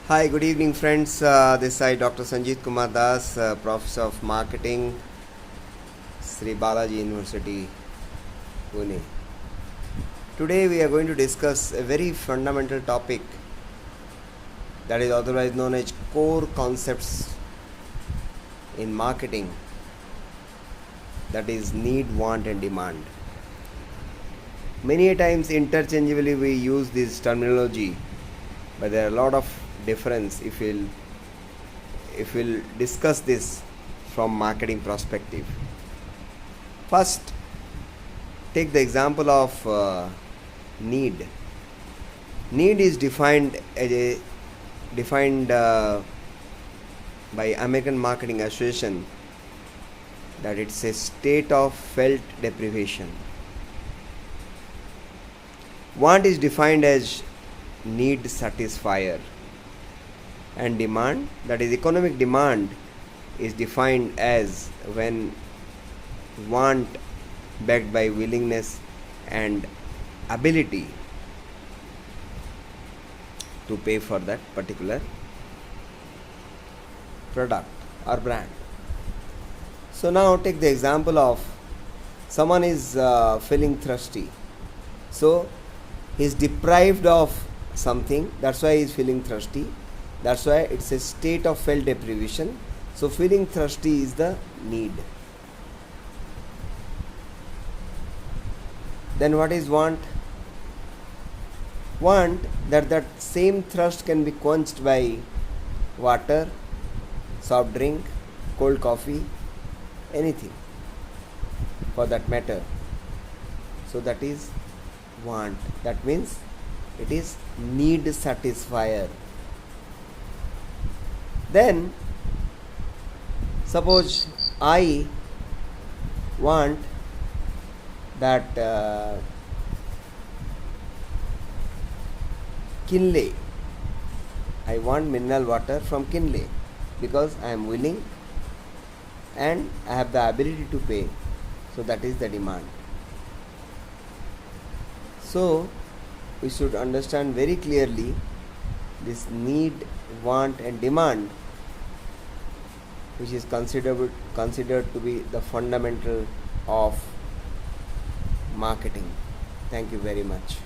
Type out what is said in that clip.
Hi, good evening, friends. This is Dr. Sanjeet Kumar Das, Professor of Marketing, Sri Balaji University, Pune. Today, we are going to discuss a very fundamental topic that is otherwise known as core concepts in marketing, that is, need, want, and demand. Many times, interchangeably, we use this terminology, but there are a lot of difference if we'll discuss this from marketing perspective. First, take the example of need. Need is defined by American Marketing Association that it's a state of felt deprivation. Want is defined as need satisfier, and demand, that is economic demand, is defined as when want backed by willingness and ability to pay for that particular product or brand. So now take the example of someone is feeling thirsty, so he is deprived of something, that's why he is feeling thirsty. That's why it's a state of felt deprivation. So feeling thirsty is the need. Then what is want? Want that same thirst can be quenched by water, soft drink, cold coffee, anything for that matter. So that is want. That means it is need satisfier. Then suppose I want that Kinley. I want mineral water from Kinley because I am willing and I have the ability to pay. So that is the demand. So we should understand very clearly this need, want, and demand, which is considered to be the fundamental of marketing. Thank you very much.